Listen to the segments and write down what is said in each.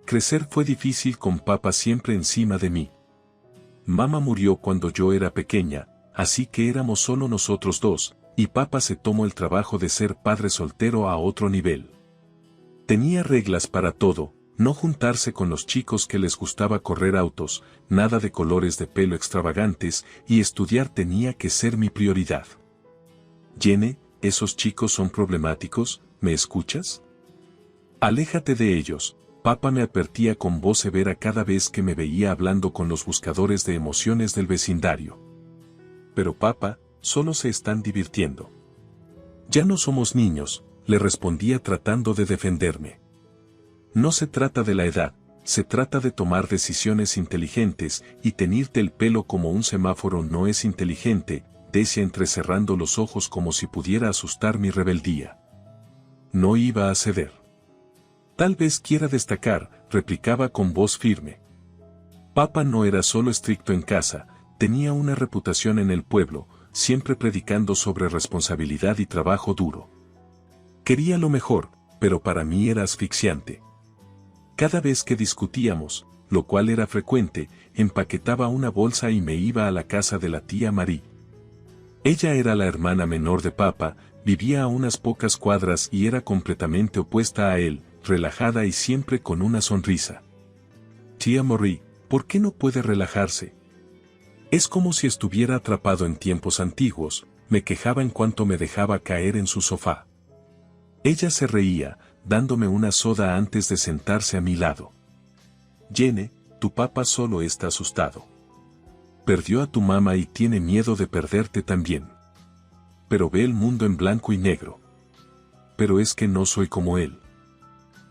Crecer fue difícil con papá siempre encima de mí. Mamá murió cuando yo era pequeña, así que éramos solo nosotros dos, y papá se tomó el trabajo de ser padre soltero a otro nivel. Tenía reglas para todo, no juntarse con los chicos que les gustaba correr autos, nada de colores de pelo extravagantes, y estudiar tenía que ser mi prioridad. Jenny, esos chicos son problemáticos, ¿me escuchas? Aléjate de ellos, papá me advertía con voz severa cada vez que me veía hablando con los buscadores de emociones del vecindario. Pero papá, solo se están divirtiendo. Ya no somos niños, le respondía tratando de defenderme. No se trata de la edad, se trata de tomar decisiones inteligentes, y teñirte el pelo como un semáforo no es inteligente, decía entrecerrando los ojos como si pudiera asustar mi rebeldía. No iba a ceder. Tal vez quiera destacar, replicaba con voz firme. Papá no era solo estricto en casa, tenía una reputación en el pueblo, siempre predicando sobre responsabilidad y trabajo duro. Quería lo mejor, pero para mí era asfixiante. Cada vez que discutíamos, lo cual era frecuente, empaquetaba una bolsa y me iba a la casa de la tía Marie. Ella era la hermana menor de papá, vivía a unas pocas cuadras y era completamente opuesta a él, relajada y siempre con una sonrisa. Tía Marie, ¿por qué no puede relajarse? Es como si estuviera atrapado en tiempos antiguos, me quejaba en cuanto me dejaba caer en su sofá. Ella se reía, dándome una soda antes de sentarse a mi lado. Jenny, tu papá solo está asustado. Perdió a tu mamá y tiene miedo de perderte también. Pero ve el mundo en blanco y negro. Pero es que no soy como él.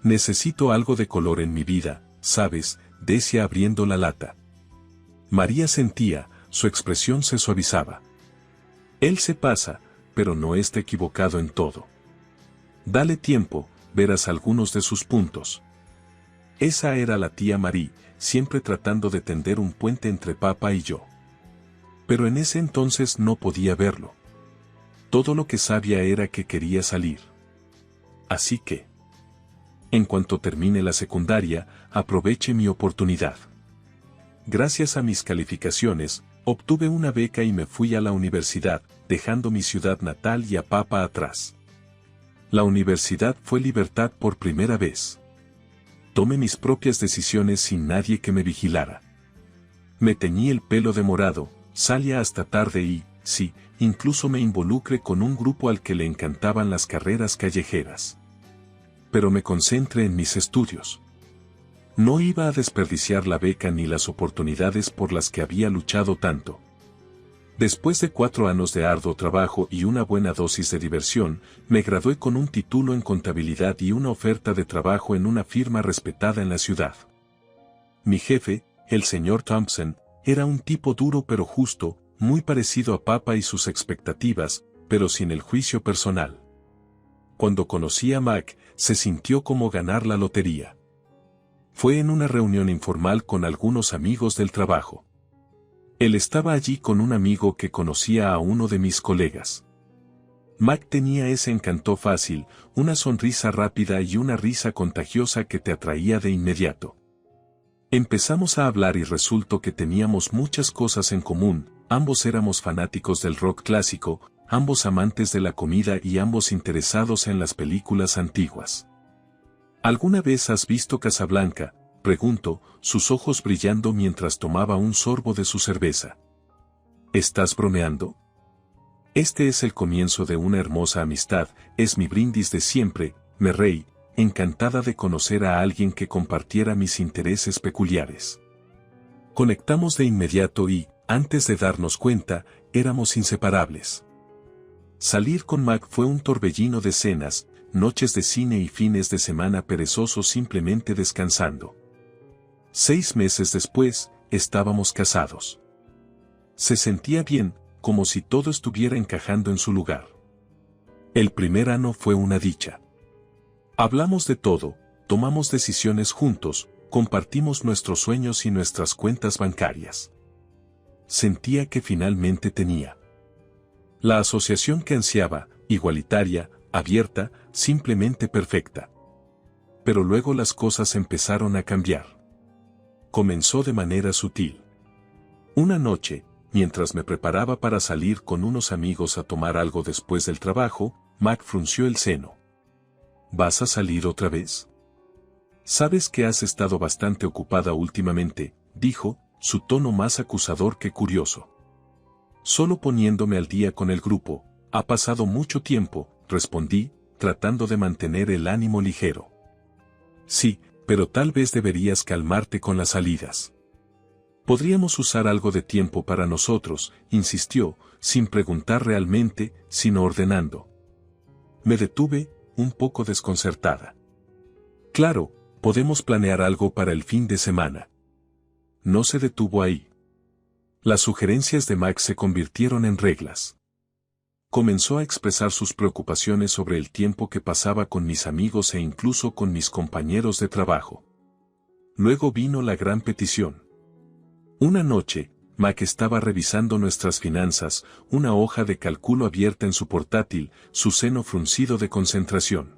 Necesito algo de color en mi vida, ¿sabes?, decía abriendo la lata. María sentía, su expresión se suavizaba. Él se pasa, pero no está equivocado en todo. Dale tiempo, verás algunos de sus puntos. Esa era la tía Marie, siempre tratando de tender un puente entre papá y yo. Pero en ese entonces no podía verlo. Todo lo que sabía era que quería salir. Así que, en cuanto termine la secundaria, aproveche mi oportunidad. Gracias a mis calificaciones, obtuve una beca y me fui a la universidad, dejando mi ciudad natal y a papá atrás. La universidad fue libertad por primera vez. Tomé mis propias decisiones sin nadie que me vigilara. Me teñí el pelo de morado, salía hasta tarde y, sí, incluso me involucré con un grupo al que le encantaban las carreras callejeras. Pero me concentré en mis estudios. No iba a desperdiciar la beca ni las oportunidades por las que había luchado tanto. Después de 4 años de arduo trabajo y una buena dosis de diversión, me gradué con un título en contabilidad y una oferta de trabajo en una firma respetada en la ciudad. Mi jefe, el señor Thompson, era un tipo duro pero justo, muy parecido a papá y sus expectativas, pero sin el juicio personal. Cuando conocí a Mac, se sintió como ganar la lotería. Fue en una reunión informal con algunos amigos del trabajo. Él estaba allí con un amigo que conocía a uno de mis colegas. Mac tenía ese encanto fácil, una sonrisa rápida y una risa contagiosa que te atraía de inmediato. Empezamos a hablar y resultó que teníamos muchas cosas en común, ambos éramos fanáticos del rock clásico, ambos amantes de la comida y ambos interesados en las películas antiguas. ¿Alguna vez has visto Casablanca?, preguntó, sus ojos brillando mientras tomaba un sorbo de su cerveza. ¿Estás bromeando? Este es el comienzo de una hermosa amistad, es mi brindis de siempre, me reí, encantada de conocer a alguien que compartiera mis intereses peculiares. Conectamos de inmediato y, antes de darnos cuenta, éramos inseparables. Salir con Mac fue un torbellino de cenas, noches de cine y fines de semana perezosos simplemente descansando. 6 meses después, estábamos casados. Se sentía bien, como si todo estuviera encajando en su lugar. El primer año fue una dicha. Hablamos de todo, tomamos decisiones juntos, compartimos nuestros sueños y nuestras cuentas bancarias. Sentía que finalmente tenía la asociación que ansiaba, igualitaria, abierta, simplemente perfecta. Pero luego las cosas empezaron a cambiar. Comenzó de manera sutil. Una noche, mientras me preparaba para salir con unos amigos a tomar algo después del trabajo, Mac frunció el ceño. ¿Vas a salir otra vez? Sabes que has estado bastante ocupada últimamente, dijo, su tono más acusador que curioso. Solo poniéndome al día con el grupo. Ha pasado mucho tiempo, respondí, tratando de mantener el ánimo ligero. Sí, pero tal vez deberías calmarte con las salidas. Podríamos usar algo de tiempo para nosotros, insistió, sin preguntar realmente, sino ordenando. Me detuve, un poco desconcertada. Claro, podemos planear algo para el fin de semana. No se detuvo ahí. Las sugerencias de Max se convirtieron en reglas. Comenzó a expresar sus preocupaciones sobre el tiempo que pasaba con mis amigos e incluso con mis compañeros de trabajo. Luego vino la gran petición. Una noche, Mac estaba revisando nuestras finanzas, una hoja de cálculo abierta en su portátil, su seno fruncido de concentración.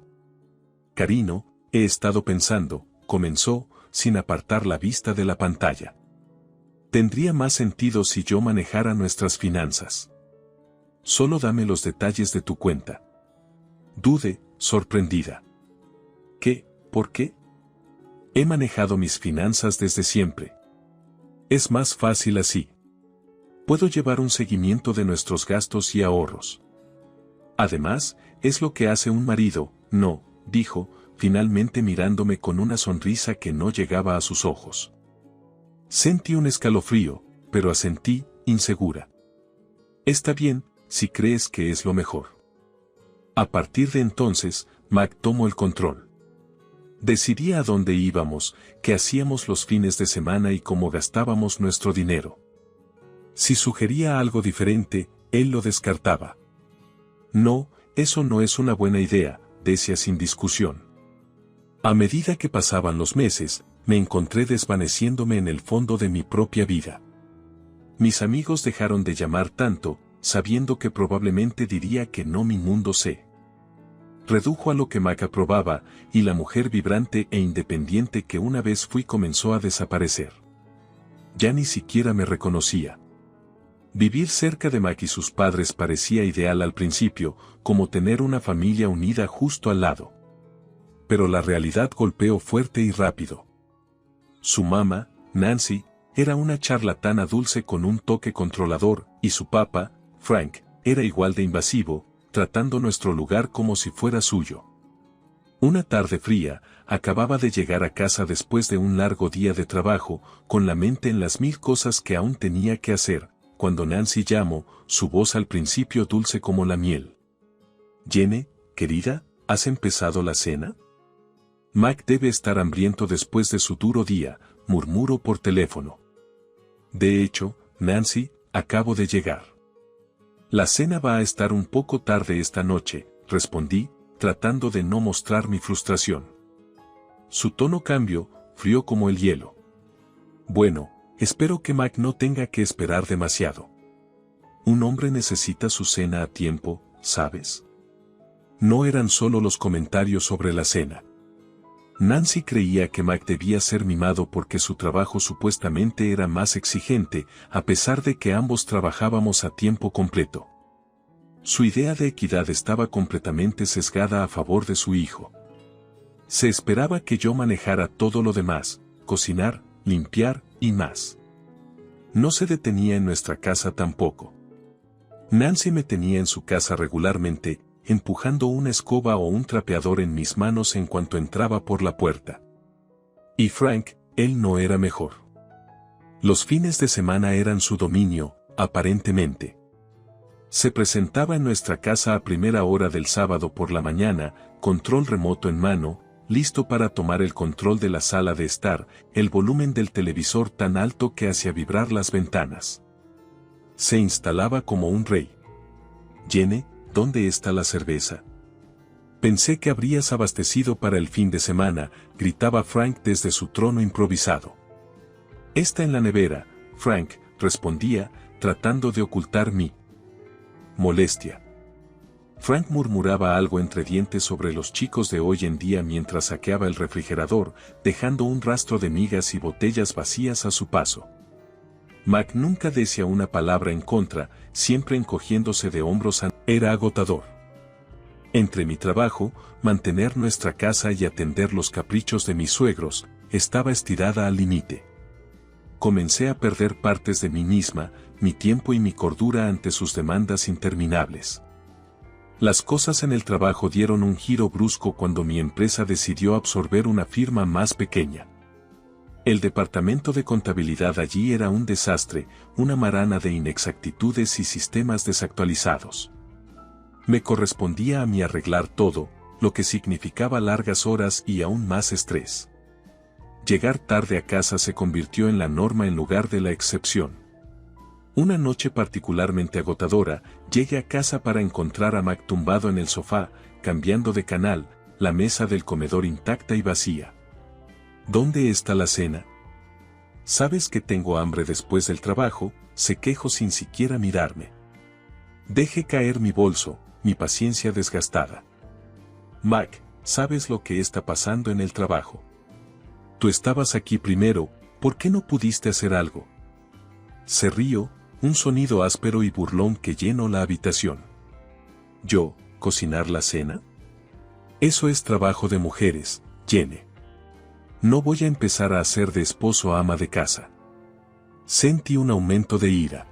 Carino, he estado pensando, comenzó, sin apartar la vista de la pantalla. Tendría más sentido si yo manejara nuestras finanzas. Solo dame los detalles de tu cuenta. Dudé, sorprendida. ¿Qué? ¿Por qué? He manejado mis finanzas desde siempre. Es más fácil así. Puedo llevar un seguimiento de nuestros gastos y ahorros. Además, es lo que hace un marido, no, dijo, finalmente mirándome con una sonrisa que no llegaba a sus ojos. Sentí un escalofrío, pero asentí, insegura. Está bien, si crees que es lo mejor. A partir de entonces, Mac tomó el control. Decidía a dónde íbamos, qué hacíamos los fines de semana y cómo gastábamos nuestro dinero. Si sugería algo diferente, él lo descartaba. No, eso no es una buena idea, decía sin discusión. A medida que pasaban los meses, me encontré desvaneciéndome en el fondo de mi propia vida. Mis amigos dejaron de llamar tanto, sabiendo que probablemente diría que no mi mundo se redujo a lo que Mac aprobaba, y la mujer vibrante e independiente que una vez fui comenzó a desaparecer. Ya ni siquiera me reconocía. Vivir cerca de Mac y sus padres parecía ideal al principio, como tener una familia unida justo al lado. Pero la realidad golpeó fuerte y rápido. Su mamá, Nancy, era una charlatana dulce con un toque controlador, y su papá, Frank, era igual de invasivo, tratando nuestro lugar como si fuera suyo. Una tarde fría, acababa de llegar a casa después de un largo día de trabajo, con la mente en las 1000 cosas que aún tenía que hacer, cuando Nancy llamó, su voz al principio dulce como la miel. «Jenny, querida, ¿has empezado la cena?» «Mac debe estar hambriento después de su duro día», murmuró por teléfono. «De hecho, Nancy, acabo de llegar». «La cena va a estar un poco tarde esta noche», respondí, tratando de no mostrar mi frustración. Su tono cambió, frío como el hielo. «Bueno, espero que Mac no tenga que esperar demasiado. Un hombre necesita su cena a tiempo, ¿sabes?» No eran solo los comentarios sobre la cena. Nancy creía que Mac debía ser mimado porque su trabajo supuestamente era más exigente, a pesar de que ambos trabajábamos a tiempo completo. Su idea de equidad estaba completamente sesgada a favor de su hijo. Se esperaba que yo manejara todo lo demás, cocinar, limpiar y más. No se detenía en nuestra casa tampoco. Nancy me tenía en su casa regularmente, empujando una escoba o un trapeador en mis manos en cuanto entraba por la puerta. Y Frank, él no era mejor. Los fines de semana eran su dominio, aparentemente. Se presentaba en nuestra casa a primera hora del sábado por la mañana, control remoto en mano, listo para tomar el control de la sala de estar, el volumen del televisor tan alto que hacía vibrar las ventanas. Se instalaba como un rey. «Jenny, ¿dónde está la cerveza?» «Pensé que habrías abastecido para el fin de semana», gritaba Frank desde su trono improvisado. «Está en la nevera», Frank respondía, tratando de ocultar mi molestia. Frank murmuraba algo entre dientes sobre los chicos de hoy en día mientras saqueaba el refrigerador, dejando un rastro de migas y botellas vacías a su paso. Mac nunca decía una palabra en contra, siempre encogiéndose de hombros. Era agotador. Entre mi trabajo, mantener nuestra casa y atender los caprichos de mis suegros, estaba estirada al límite. Comencé a perder partes de mí misma, mi tiempo y mi cordura ante sus demandas interminables. Las cosas en el trabajo dieron un giro brusco cuando mi empresa decidió absorber una firma más pequeña. El departamento de contabilidad allí era un desastre, una marana de inexactitudes y sistemas desactualizados. Me correspondía a mí arreglar todo, lo que significaba largas horas y aún más estrés. Llegar tarde a casa se convirtió en la norma en lugar de la excepción. Una noche particularmente agotadora, llegué a casa para encontrar a Mac tumbado en el sofá, cambiando de canal, la mesa del comedor intacta y vacía. ¿Dónde está la cena? Sabes que tengo hambre después del trabajo, se quejó sin siquiera mirarme. Dejé caer mi bolso, mi paciencia desgastada. Mac, ¿sabes lo que está pasando en el trabajo? Tú estabas aquí primero, ¿por qué no pudiste hacer algo? Se rió, un sonido áspero y burlón que llenó la habitación. ¿Yo, cocinar la cena? Eso es trabajo de mujeres, Jenny. No voy a empezar a hacer de esposo a ama de casa. Sentí un aumento de ira.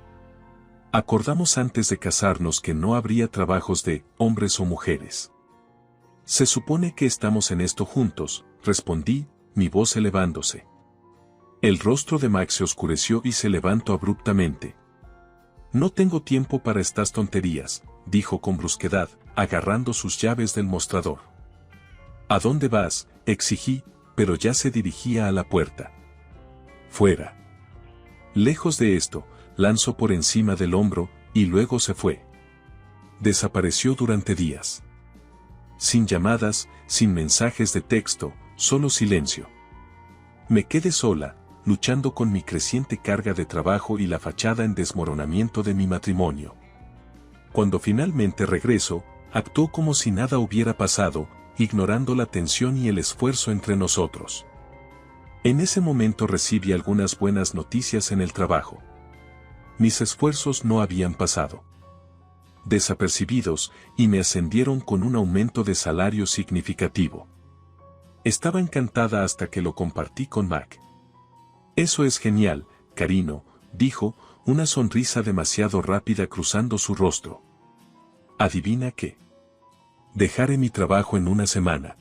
Acordamos antes de casarnos que no habría trabajos de hombres o mujeres. Se supone que estamos en esto juntos, respondí, mi voz elevándose. El rostro de Max se oscureció y se levantó abruptamente. No tengo tiempo para estas tonterías, dijo con brusquedad, agarrando sus llaves del mostrador. ¿A dónde vas?, exigí, pero ya se dirigía a la puerta. Fuera. Lejos de esto, lanzó por encima del hombro, y luego se fue. Desapareció durante días. Sin llamadas, sin mensajes de texto, solo silencio. Me quedé sola, luchando con mi creciente carga de trabajo y la fachada en desmoronamiento de mi matrimonio. Cuando finalmente regresó, actuó como si nada hubiera pasado, ignorando la tensión y el esfuerzo entre nosotros. En ese momento recibí algunas buenas noticias en el trabajo. Mis esfuerzos no habían pasado desapercibidos y me ascendieron con un aumento de salario significativo. Estaba encantada hasta que lo compartí con Mac. Eso es genial, cariño, dijo, una sonrisa demasiado rápida cruzando su rostro. ¿Adivina qué? Dejaré mi trabajo en una semana.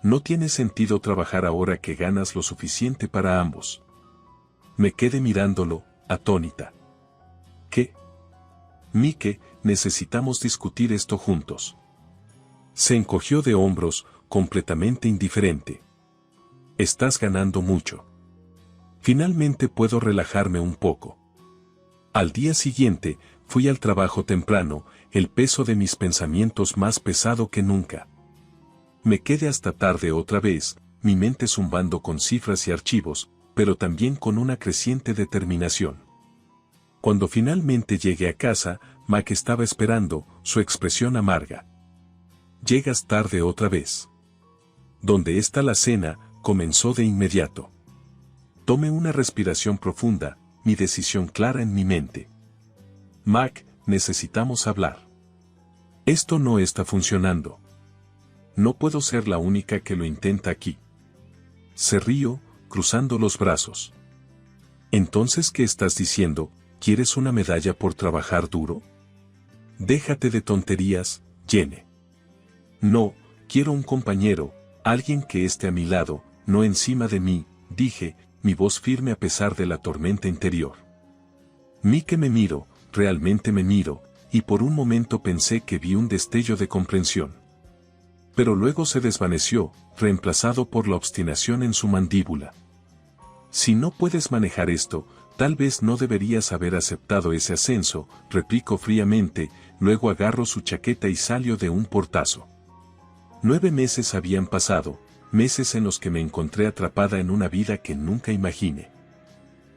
No tiene sentido trabajar ahora que ganas lo suficiente para ambos. Me quedé mirándolo, atónita. ¿Qué? Mike, necesitamos discutir esto juntos. Se encogió de hombros, completamente indiferente. Estás ganando mucho. Finalmente puedo relajarme un poco. Al día siguiente, fui al trabajo temprano, el peso de mis pensamientos más pesado que nunca. Me quedé hasta tarde otra vez, mi mente zumbando con cifras y archivos, pero también con una creciente determinación. Cuando finalmente llegué a casa, Mac estaba esperando, su expresión amarga. Llegas tarde otra vez. ¿Dónde está la cena?, comenzó de inmediato. Tomé una respiración profunda, mi decisión clara en mi mente. Mac, necesitamos hablar. Esto no está funcionando. No puedo ser la única que lo intenta aquí. Se rió, cruzando los brazos. Entonces, ¿qué estás diciendo? ¿Quieres una medalla por trabajar duro? Déjate de tonterías, Jenny. No, quiero un compañero, alguien que esté a mi lado, no encima de mí, dije, mi voz firme a pesar de la tormenta interior. Mike me miró, realmente me miró, y por un momento pensé que vi un destello de comprensión. Pero luego se desvaneció, reemplazado por la obstinación en su mandíbula. Si no puedes manejar esto, tal vez no deberías haber aceptado ese ascenso, replicó fríamente, luego agarró su chaqueta y salió de un portazo. 9 meses habían pasado, meses en los que me encontré atrapada en una vida que nunca imaginé.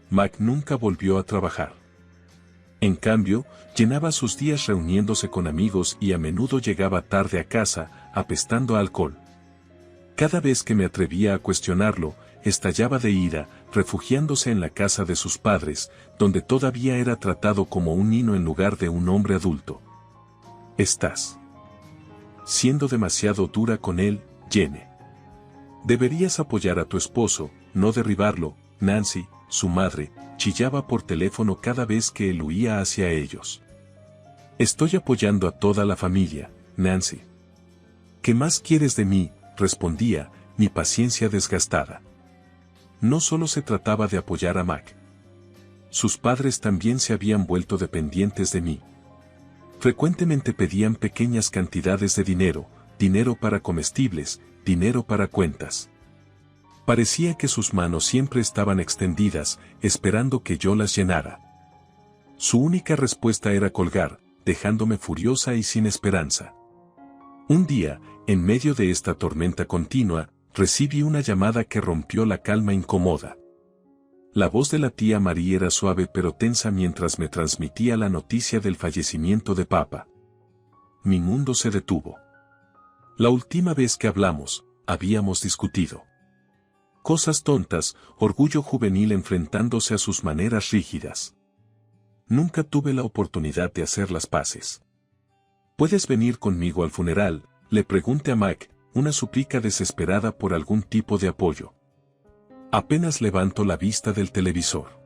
Mac nunca volvió a trabajar. En cambio, llenaba sus días reuniéndose con amigos y a menudo llegaba tarde a casa, apestando a alcohol. Cada vez que me atrevía a cuestionarlo, estallaba de ira, refugiándose en la casa de sus padres, donde todavía era tratado como un niño en lugar de un hombre adulto. Estás siendo demasiado dura con él, Jenny. Deberías apoyar a tu esposo, no derribarlo. Nancy, su madre, chillaba por teléfono cada vez que él huía hacia ellos. Estoy apoyando a toda la familia, Nancy. ¿Qué más quieres de mí?, respondía, mi paciencia desgastada. No solo se trataba de apoyar a Mac. Sus padres también se habían vuelto dependientes de mí. Frecuentemente pedían pequeñas cantidades de dinero, dinero para comestibles, dinero para cuentas. Parecía que sus manos siempre estaban extendidas, esperando que yo las llenara. Su única respuesta era colgar, dejándome furiosa y sin esperanza. Un día, en medio de esta tormenta continua, recibí una llamada que rompió la calma incómoda. La voz de la tía María era suave pero tensa mientras me transmitía la noticia del fallecimiento de papá. Mi mundo se detuvo. La última vez que hablamos, habíamos discutido. Cosas tontas, orgullo juvenil enfrentándose a sus maneras rígidas. Nunca tuve la oportunidad de hacer las paces. ¿Puedes venir conmigo al funeral?, le pregunté a Mac, una súplica desesperada por algún tipo de apoyo. Apenas levanto la vista del televisor.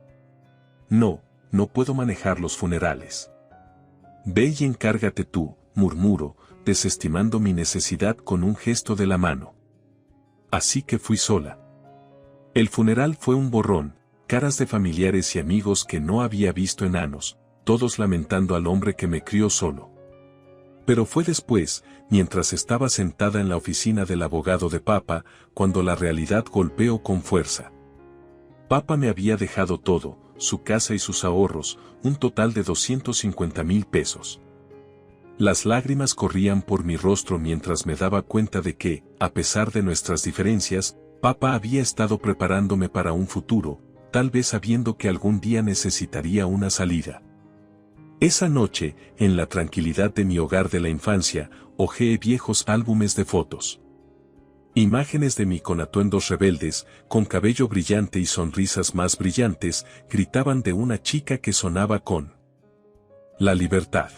No, no puedo manejar los funerales. Ve y encárgate tú, murmuro, desestimando mi necesidad con un gesto de la mano. Así que fui sola. El funeral fue un borrón, caras de familiares y amigos que no había visto en años, todos lamentando al hombre que me crió solo. Pero fue después, mientras estaba sentada en la oficina del abogado de papá, cuando la realidad golpeó con fuerza. Papá me había dejado todo, su casa y sus ahorros, un total de 250,000 pesos. Las lágrimas corrían por mi rostro mientras me daba cuenta de que, a pesar de nuestras diferencias, papá había estado preparándome para un futuro, tal vez sabiendo que algún día necesitaría una salida. Esa noche, en la tranquilidad de mi hogar de la infancia, hojeé viejos álbumes de fotos. Imágenes de mí con atuendos rebeldes, con cabello brillante y sonrisas más brillantes, gritaban de una chica que sonaba con la libertad.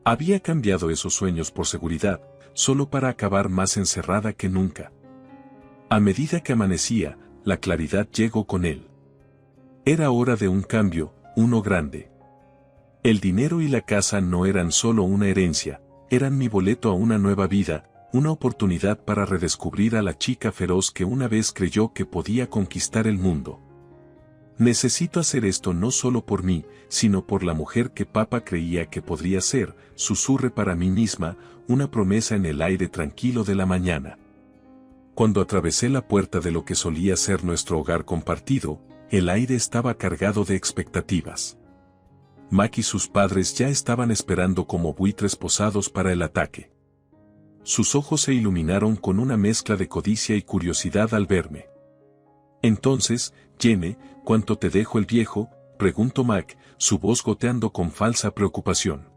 Había cambiado esos sueños por seguridad, solo para acabar más encerrada que nunca. A medida que amanecía, la claridad llegó con él. Era hora de un cambio, uno grande. El dinero y la casa no eran solo una herencia, eran mi boleto a una nueva vida, una oportunidad para redescubrir a la chica feroz que una vez creyó que podía conquistar el mundo. Necesito hacer esto no solo por mí, sino por la mujer que papá creía que podría ser, susurré para mí misma, una promesa en el aire tranquilo de la mañana. Cuando atravesé la puerta de lo que solía ser nuestro hogar compartido, el aire estaba cargado de expectativas. Mac y sus padres ya estaban esperando como buitres posados para el ataque. Sus ojos se iluminaron con una mezcla de codicia y curiosidad al verme. Entonces, Jenny, ¿cuánto te dejo el viejo?, preguntó Mac, su voz goteando con falsa preocupación.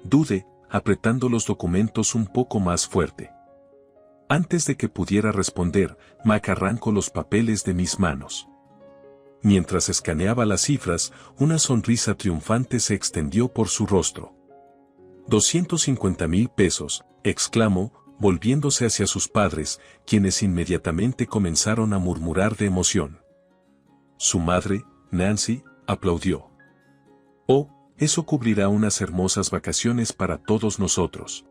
Dudé, apretando los documentos un poco más fuerte. Antes de que pudiera responder, Mac arrancó los papeles de mis manos. Mientras escaneaba las cifras, una sonrisa triunfante se extendió por su rostro. 250,000 pesos, exclamó, volviéndose hacia sus padres, quienes inmediatamente comenzaron a murmurar de emoción. Su madre, Nancy, aplaudió. Oh, eso cubrirá unas hermosas vacaciones para todos nosotros.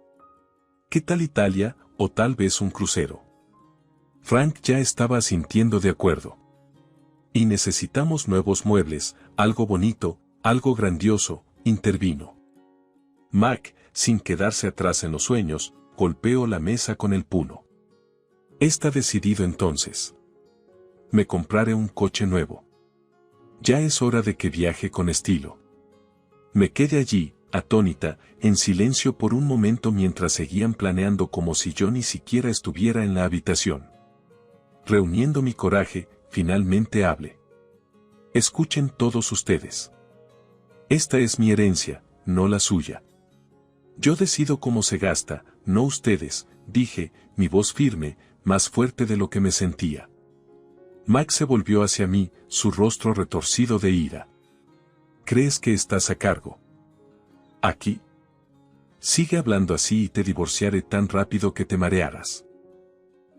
¿Qué tal Italia, o tal vez un crucero? Frank ya estaba asintiendo de acuerdo. Y necesitamos nuevos muebles, algo bonito, algo grandioso, intervino. Mac, sin quedarse atrás en los sueños, golpeó la mesa con el puño. Está decidido entonces. Me compraré un coche nuevo. Ya es hora de que viaje con estilo. Me quedé allí, atónita, en silencio por un momento mientras seguían planeando como si yo ni siquiera estuviera en la habitación. Reuniendo mi coraje, finalmente hablé. Escuchen todos ustedes. Esta es mi herencia, no la suya. Yo decido cómo se gasta, no ustedes, dije, mi voz firme, más fuerte de lo que me sentía. Mac se volvió hacia mí, su rostro retorcido de ira. ¿Crees que estás a cargo? ¿Aquí? Sigue hablando así y te divorciaré tan rápido que te marearás.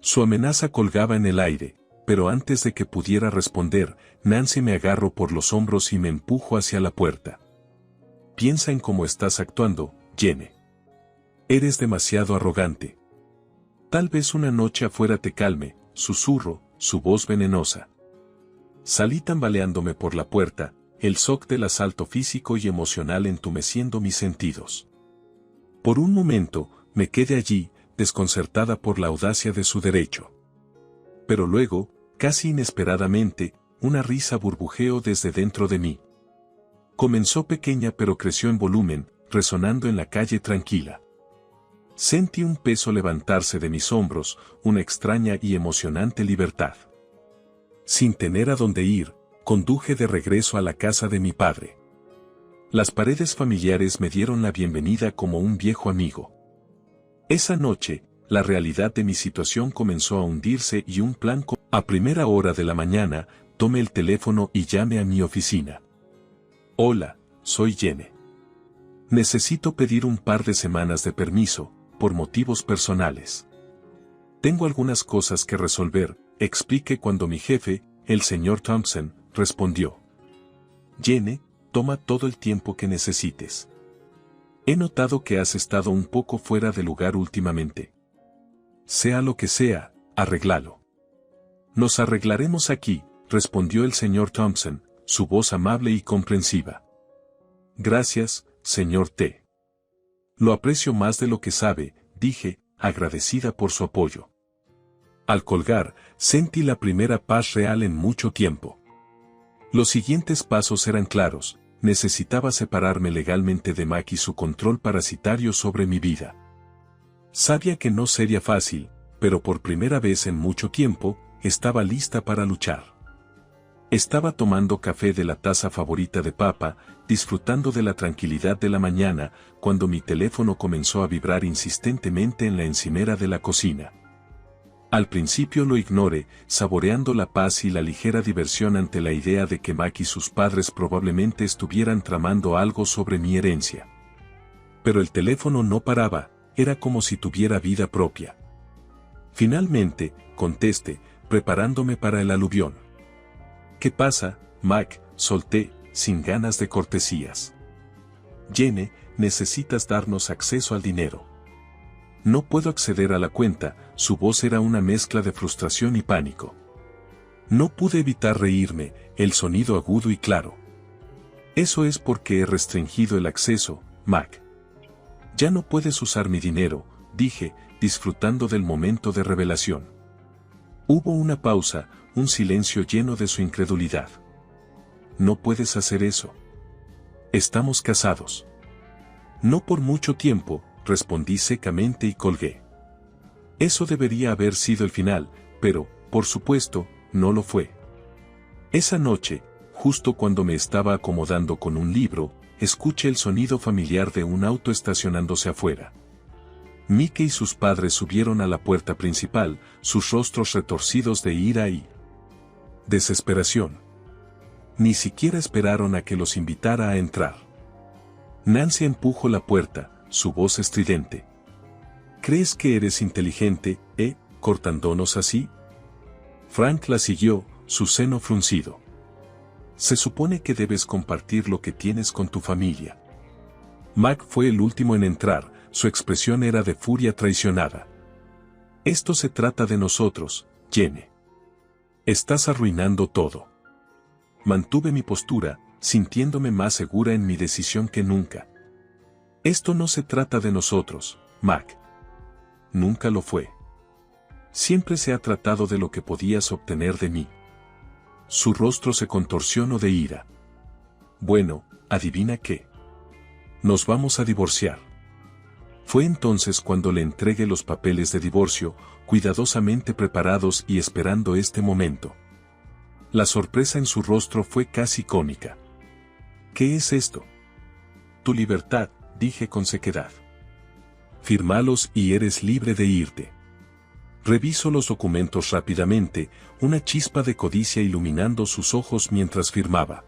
Su amenaza colgaba en el aire, pero antes de que pudiera responder, Nancy me agarró por los hombros y me empujó hacia la puerta. Piensa en cómo estás actuando, Jenny. Eres demasiado arrogante. Tal vez una noche afuera te calme, susurro, su voz venenosa. Salí tambaleándome por la puerta, el shock del asalto físico y emocional entumeciendo mis sentidos. Por un momento, me quedé allí, desconcertada por la audacia de su derecho. Pero luego, casi inesperadamente, una risa burbujeó desde dentro de mí. Comenzó pequeña pero creció en volumen, resonando en la calle tranquila. Sentí un peso levantarse de mis hombros, una extraña y emocionante libertad. Sin tener a dónde ir, conduje de regreso a la casa de mi padre. Las paredes familiares me dieron la bienvenida como un viejo amigo. Esa noche, la realidad de mi situación comenzó a hundirse y un plan a primera hora de la mañana, tomé el teléfono y llamé a mi oficina. Hola, soy Jenny. Necesito pedir un par de semanas de permiso, por motivos personales. Tengo algunas cosas que resolver, expliqué cuando mi jefe, el señor Thompson, respondió. Jenny, toma todo el tiempo que necesites. He notado que has estado un poco fuera de lugar últimamente. Sea lo que sea, arréglalo. Nos arreglaremos aquí, respondió el señor Thompson, su voz amable y comprensiva. Gracias, señor T. Lo aprecio más de lo que sabe, dije, agradecida por su apoyo. Al colgar, sentí la primera paz real en mucho tiempo. Los siguientes pasos eran claros, necesitaba separarme legalmente de Mac y su control parasitario sobre mi vida. Sabía que no sería fácil, pero por primera vez en mucho tiempo, estaba lista para luchar. Estaba tomando café de la taza favorita de Papa, disfrutando de la tranquilidad de la mañana, cuando mi teléfono comenzó a vibrar insistentemente en la encimera de la cocina. Al principio lo ignoré, saboreando la paz y la ligera diversión ante la idea de que Mac y sus padres probablemente estuvieran tramando algo sobre mi herencia. Pero el teléfono no paraba, era como si tuviera vida propia. Finalmente, contesté, preparándome para el aluvión. ¿Qué pasa, Mac? Solté, sin ganas de cortesías. Jenny, necesitas darnos acceso al dinero. No puedo acceder a la cuenta, su voz era una mezcla de frustración y pánico. No pude evitar reírme, el sonido agudo y claro. Eso es porque he restringido el acceso, Mac. Ya no puedes usar mi dinero, dije, disfrutando del momento de revelación. Hubo una pausa, un silencio lleno de su incredulidad. No puedes hacer eso. Estamos casados. No por mucho tiempo, respondí secamente y colgué. Eso debería haber sido el final, pero, por supuesto, no lo fue. Esa noche, justo cuando me estaba acomodando con un libro, escuché el sonido familiar de un auto estacionándose afuera. Mickey y sus padres subieron a la puerta principal, sus rostros retorcidos de ira y desesperación. Ni siquiera esperaron a que los invitara a entrar. Nancy empujó la puerta, su voz estridente. ¿Crees que eres inteligente, cortándonos así? Frank la siguió, su seno fruncido. Se supone que debes compartir lo que tienes con tu familia. Mac fue el último en entrar, su expresión era de furia traicionada. Esto se trata de nosotros, Jenny. Estás arruinando todo. Mantuve mi postura, sintiéndome más segura en mi decisión que nunca. Esto no se trata de nosotros, Mac. Nunca lo fue. Siempre se ha tratado de lo que podías obtener de mí. Su rostro se contorsionó de ira. Bueno, adivina qué. Nos vamos a divorciar. Fue entonces cuando le entregué los papeles de divorcio, cuidadosamente preparados y esperando este momento. La sorpresa en su rostro fue casi cómica. ¿Qué es esto? Tu libertad, dije con sequedad. Fírmalos y eres libre de irte. Reviso los documentos rápidamente, una chispa de codicia iluminando sus ojos mientras firmaba.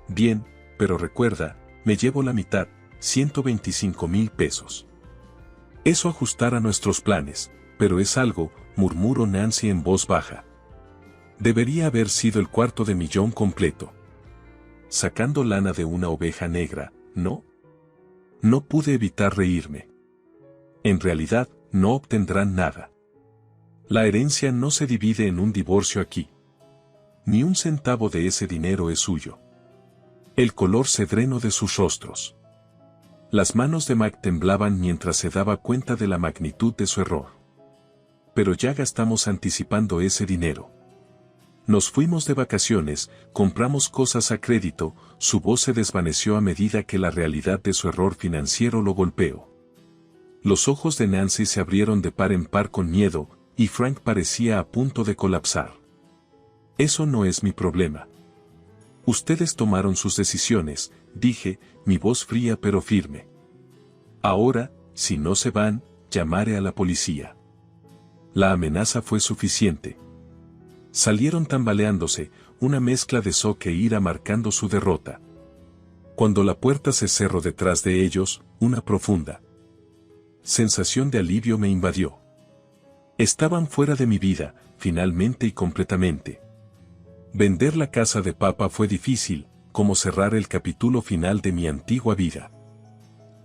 Bien, pero recuerda, me llevo la mitad, 125,000 pesos. Eso ajustará nuestros planes, pero es algo, murmuró Nancy en voz baja. Debería haber sido el $250,000 completo. Sacando lana de una oveja negra, ¿no? No pude evitar reírme. En realidad, no obtendrán nada. La herencia no se divide en un divorcio aquí. Ni un centavo de ese dinero es suyo. El color cedreno de sus rostros. Las manos de Mac temblaban mientras se daba cuenta de la magnitud de su error. Pero ya gastamos anticipando ese dinero. Nos fuimos de vacaciones, compramos cosas a crédito, su voz se desvaneció a medida que la realidad de su error financiero lo golpeó. Los ojos de Nancy se abrieron de par en par con miedo, y Frank parecía a punto de colapsar. Eso no es mi problema. Ustedes tomaron sus decisiones, dije, mi voz fría pero firme. Ahora, si no se van, llamaré a la policía. La amenaza fue suficiente. Salieron tambaleándose, una mezcla de shock e ira marcando su derrota. Cuando la puerta se cerró detrás de ellos, una profunda sensación de alivio me invadió. Estaban fuera de mi vida, finalmente y completamente. Vender la casa de Papa fue difícil, como cerrar el capítulo final de mi antigua vida.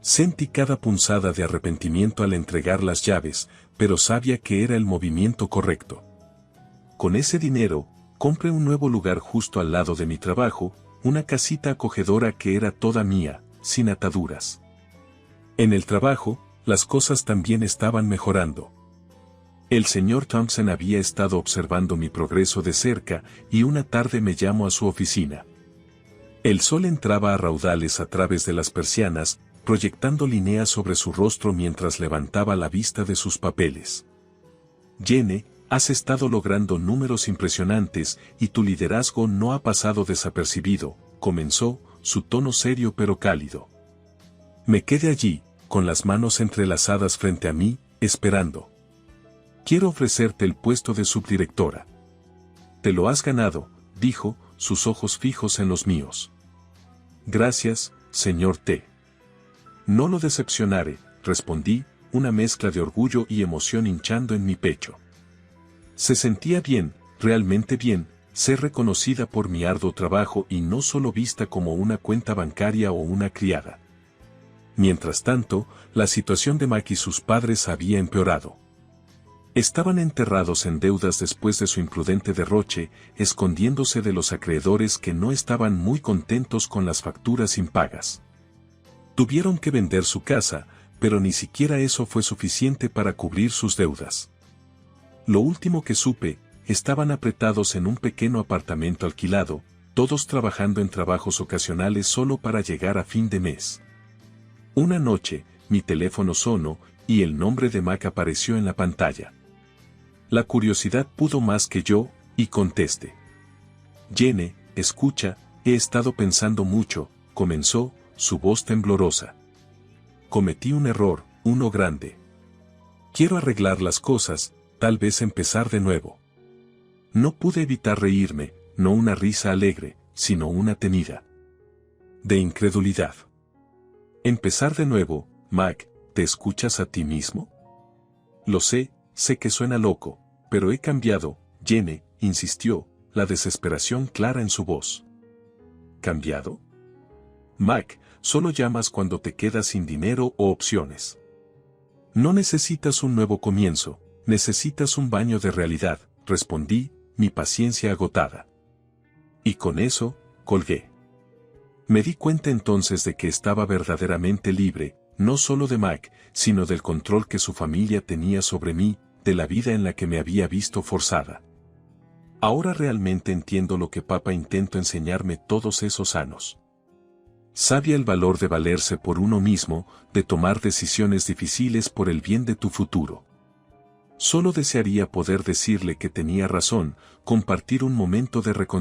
Sentí cada punzada de arrepentimiento al entregar las llaves, pero sabía que era el movimiento correcto. Con ese dinero, compré un nuevo lugar justo al lado de mi trabajo, una casita acogedora que era toda mía, sin ataduras. En el trabajo, las cosas también estaban mejorando. El señor Thompson había estado observando mi progreso de cerca y una tarde me llamó a su oficina. El sol entraba a raudales a través de las persianas, proyectando líneas sobre su rostro mientras levantaba la vista de sus papeles. Jenny, has estado logrando números impresionantes y tu liderazgo no ha pasado desapercibido, comenzó, su tono serio pero cálido. Me quedé allí, con las manos entrelazadas frente a mí, esperando. Quiero ofrecerte el puesto de subdirectora. Te lo has ganado, dijo, sus ojos fijos en los míos. Gracias, señor T. No lo decepcionaré, respondí, una mezcla de orgullo y emoción hinchando en mi pecho. Se sentía bien, realmente bien, ser reconocida por mi arduo trabajo y no solo vista como una cuenta bancaria o una criada. Mientras tanto, la situación de Mac y sus padres había empeorado. Estaban enterrados en deudas después de su imprudente derroche, escondiéndose de los acreedores que no estaban muy contentos con las facturas impagas. Tuvieron que vender su casa, pero ni siquiera eso fue suficiente para cubrir sus deudas. Lo último que supe, estaban apretados en un pequeño apartamento alquilado, todos trabajando en trabajos ocasionales solo para llegar a fin de mes. Una noche, mi teléfono sonó, y el nombre de Mac apareció en la pantalla. La curiosidad pudo más que yo, y contesté. Jenny, escucha, he estado pensando mucho, comenzó, su voz temblorosa. Cometí un error, uno grande. Quiero arreglar las cosas, tal vez empezar de nuevo. No pude evitar reírme, no una risa alegre, sino una temida. De incredulidad. Empezar de nuevo, Mac, ¿te escuchas a ti mismo? Lo sé que suena loco, pero he cambiado, Jenny, insistió, la desesperación clara en su voz. ¿Cambiado? Mac, solo llamas cuando te quedas sin dinero o opciones. No necesitas un nuevo comienzo, necesitas un baño de realidad, respondí, mi paciencia agotada. Y con eso, colgué. Me di cuenta entonces de que estaba verdaderamente libre, no solo de Mac, sino del control que su familia tenía sobre mí, de la vida en la que me había visto forzada. Ahora realmente entiendo lo que Papa intentó enseñarme todos esos años. Sabía el valor de valerse por uno mismo, de tomar decisiones difíciles por el bien de tu futuro. Solo desearía poder decirle que tenía razón, compartir un momento de reconciliación.